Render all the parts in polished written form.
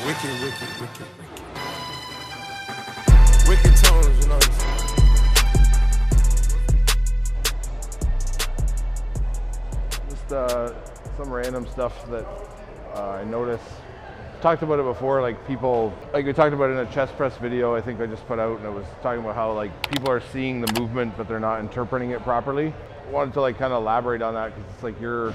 Wicked, wicked, wicked, wicked. Wicked tones, you know. Just some random stuff that I noticed. Talked about it before, like people, like we talked about it in a chest press video I think I just put out, and it was talking about how like people are seeing the movement but they're not interpreting it properly. I wanted to like kind of elaborate on that, because it's like the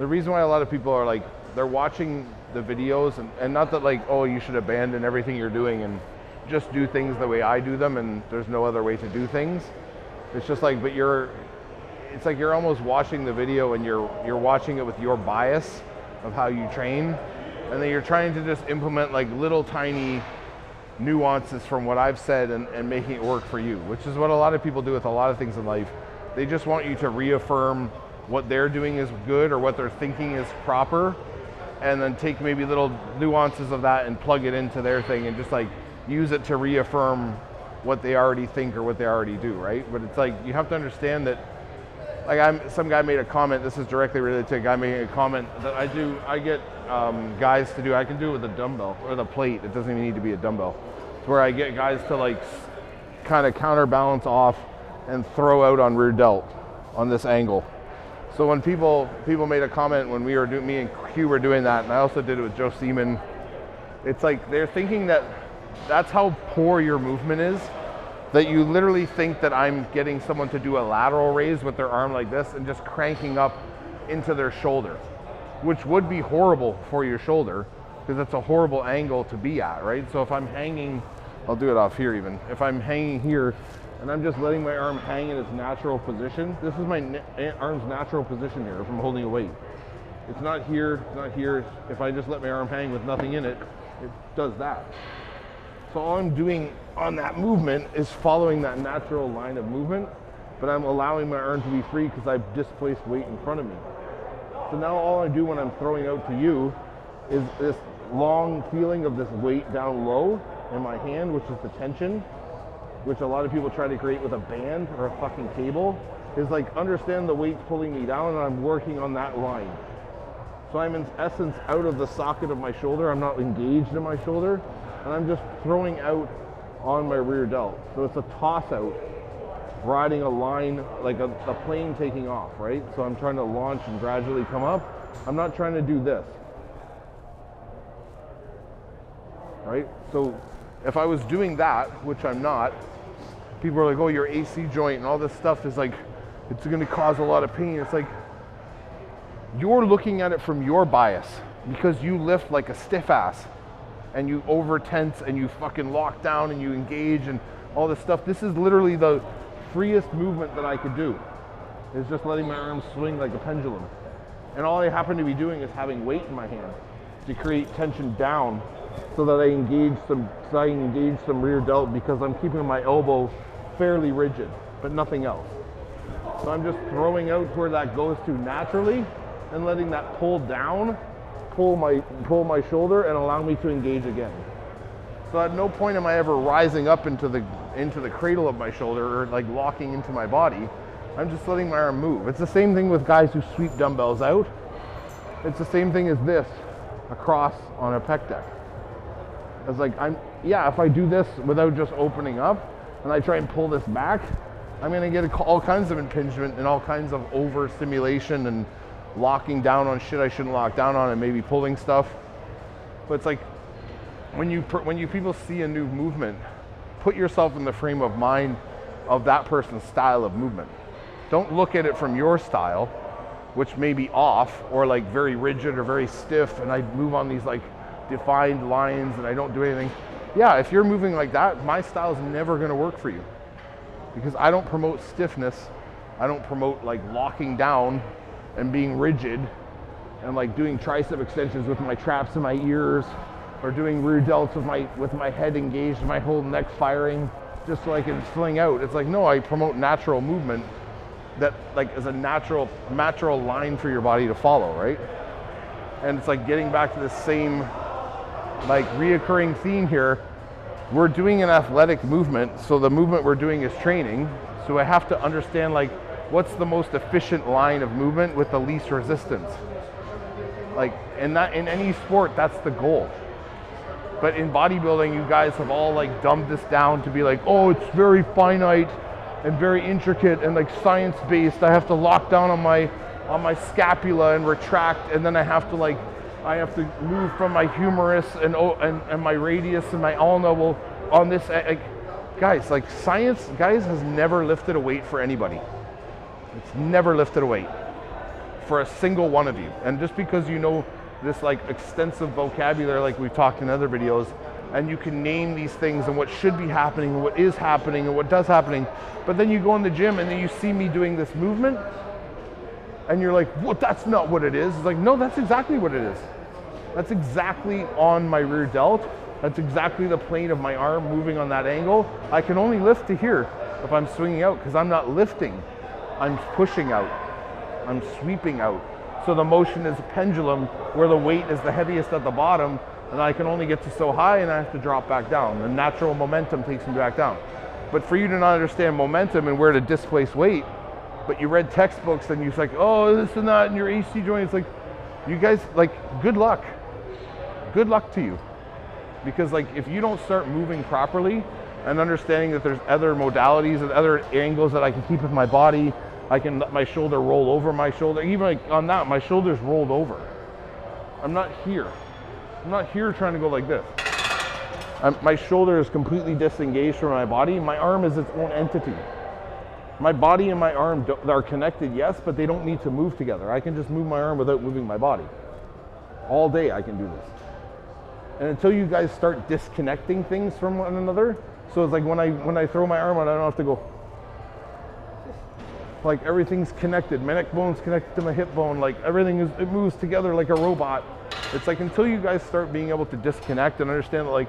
reason why a lot of people are like, they're watching the videos and not that like, oh, you should abandon everything you're doing and just do things the way I do them and there's no other way to do things. It's just like, but it's like you're almost watching the video and you're watching it with your bias of how you train, and then you're trying to just implement like little tiny nuances from what I've said and making it work for you, which is what a lot of people do with a lot of things in life. They just want you to reaffirm what they're doing is good or what they're thinking is proper, and then take maybe little nuances of that and plug it into their thing and just like use it to reaffirm what they already think or what they already do, right? But it's like, you have to understand that, like some guy made a comment, this is directly related to a guy making a comment that I get guys to do, I can do it with a dumbbell or the plate, it doesn't even need to be a dumbbell. It's where I get guys to like kind of counterbalance off and throw out on rear delt on this angle. So when people made a comment when me and Q were doing that, and I also did it with Joe Seaman, it's like they're thinking that that's how poor your movement is, that you literally think that I'm getting someone to do a lateral raise with their arm like this and just cranking up into their shoulder, which would be horrible for your shoulder because that's a horrible angle to be at, right? So if I'm hanging, I'll do it off here even, if I'm hanging here and I'm just letting my arm hang in its natural position, this is my arm's natural position here if I'm holding a weight. It's not here, it's not here. If I just let my arm hang with nothing in it, it does that. So all I'm doing on that movement is following that natural line of movement, but I'm allowing my arm to be free because I've displaced weight in front of me. So now all I do when I'm throwing out to you is this long feeling of this weight down low in my hand, which is the tension, which a lot of people try to create with a band or a fucking cable, is like, understand the weight's pulling me down and I'm working on that line. So I'm in essence out of the socket of my shoulder, I'm not engaged in my shoulder, and I'm just throwing out on my rear delt. So it's a toss out, riding a line like a plane taking off, right? So I'm trying to launch and gradually come up. I'm not trying to do this, right? So if I was doing that, which I'm not, people are like, oh, your AC joint and all this stuff is like, it's gonna cause a lot of pain. It's like, you're looking at it from your bias because you lift like a stiff ass and you over tense and you fucking lock down and you engage and all this stuff. This is literally the freest movement that I could do, is just letting my arms swing like a pendulum. And all I happen to be doing is having weight in my hand to create tension down so that I engage some rear delt, because I'm keeping my elbow fairly rigid, but nothing else. So I'm just throwing out where that goes to naturally and letting that pull down, pull my shoulder and allow me to engage again. So at no point am I ever rising up into the cradle of my shoulder or like locking into my body. I'm just letting my arm move. It's the same thing with guys who sweep dumbbells out. It's the same thing as this across on a pec deck. It's like, if I do this without just opening up and I try and pull this back, I'm gonna get all kinds of impingement and all kinds of overstimulation and locking down on shit I shouldn't lock down on and maybe pulling stuff. But it's like, when you people see a new movement, put yourself in the frame of mind of that person's style of movement. Don't look at it from your style, which may be off or like very rigid or very stiff, and I move on these like defined lines and I don't do anything. Yeah, if you're moving like that, my style is never gonna work for you, because I don't promote stiffness. I don't promote like locking down and being rigid and like doing tricep extensions with my traps in my ears, or doing rear delts with my head engaged, my whole neck firing, just so I can fling out. It's like, no, I promote natural movement that like is a natural line for your body to follow, right? And it's like getting back to the same like reoccurring theme here. We're doing an athletic movement, so the movement we're doing is training. So I have to understand like, what's the most efficient line of movement with the least resistance? Like in any sport, that's the goal. But in bodybuilding, you guys have all like dumbed this down to be like, oh, it's very finite and very intricate and like science-based. I have to lock down on my scapula and retract, and then I have to move from my humerus and my radius and my ulna. Well, on this, guys, like science, guys, has never lifted a weight for anybody. It's never lifted a weight for a single one of you. And just because you know this like extensive vocabulary, like we've talked in other videos, and you can name these things and what should be happening and what is happening and what does happening, but then you go in the gym and then you see me doing this movement and you're like, well, that's not what it is. It's like, no, that's exactly what it is. That's exactly on my rear delt. That's exactly the plane of my arm moving on that angle. I can only lift to here if I'm swinging out, because I'm not lifting, I'm pushing out, I'm sweeping out. So the motion is a pendulum where the weight is the heaviest at the bottom, and I can only get to so high and I have to drop back down. The natural momentum takes me back down. But for you to not understand momentum and where to displace weight, but you read textbooks and you're like, oh, this and that, and your AC joint, it's like, you guys, like, good luck. Good luck to you. Because like, if you don't start moving properly and understanding that there's other modalities and other angles that I can keep with my body, I can let my shoulder roll over my shoulder. Even like on that, my shoulder's rolled over. I'm not here. I'm not here trying to go like this. My shoulder is completely disengaged from my body. My arm is its own entity. My body and my arm are connected, yes, but they don't need to move together. I can just move my arm without moving my body. All day I can do this. And until you guys start disconnecting things from one another, so it's like when I throw my arm out, I don't have to go, like everything's connected. My neck bone's connected to my hip bone. Like everything it moves together like a robot. It's like until you guys start being able to disconnect and understand that like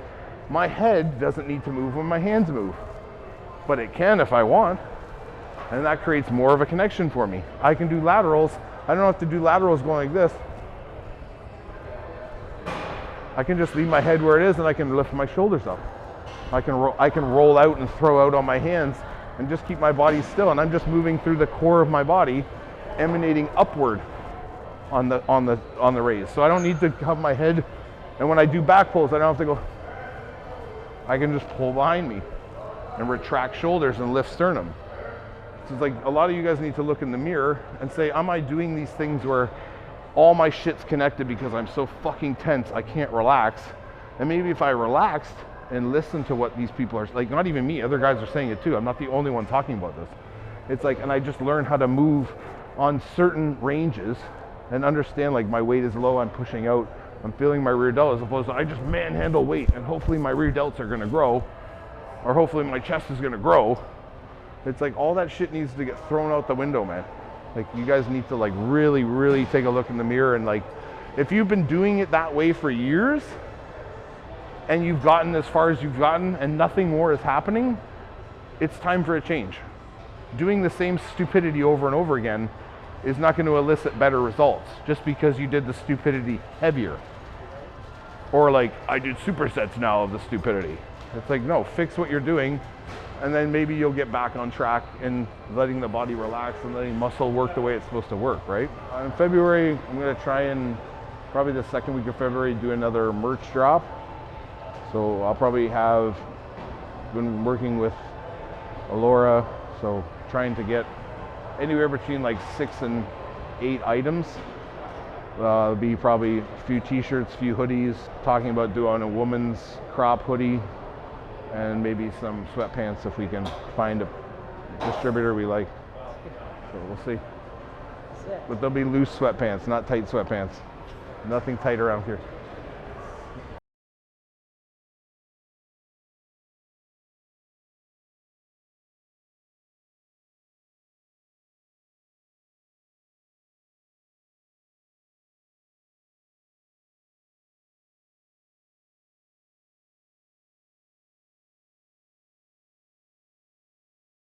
my head doesn't need to move when my hands move, but it can if I want. And that creates more of a connection for me. I can do laterals. I don't have to do laterals going like this. I can just leave my head where it is and I can lift my shoulders up. I can roll out and throw out on my hands and just keep my body still, and I'm just moving through the core of my body, emanating upward on the raise. So I don't need to have my head, and when I do back pulls, I don't have to go. I can just pull behind me and retract shoulders and lift sternum. So it's like a lot of you guys need to look in the mirror and say, am I doing these things where all my shit's connected because I'm so fucking tense I can't relax? And maybe if I relaxed and listen to what these people are, like not even me, other guys are saying it too. I'm not the only one talking about this. It's like, and I just learned how to move on certain ranges and understand like my weight is low, I'm pushing out, I'm feeling my rear delt, as opposed to I just manhandle weight and hopefully my rear delts are gonna grow, or hopefully my chest is gonna grow. It's like all that shit needs to get thrown out the window, man. Like you guys need to like really, really take a look in the mirror, and like if you've been doing it that way for years and you've gotten as far as you've gotten and nothing more is happening, it's time for a change. Doing the same stupidity over and over again is not going to elicit better results just because you did the stupidity heavier. Or like, I did supersets now of the stupidity. It's like, no, fix what you're doing, and then maybe you'll get back on track and letting the body relax and letting muscle work the way it's supposed to work, right? In February, I'm going to try and probably the second week of February do another merch drop. So I'll probably have been working with Alora, so trying to get anywhere between like 6 and 8 items. It'll be probably a few t-shirts, few hoodies, talking about doing a woman's crop hoodie, and maybe some sweatpants if we can find a distributor we like. So we'll see. But they'll be loose sweatpants, not tight sweatpants. Nothing tight around here.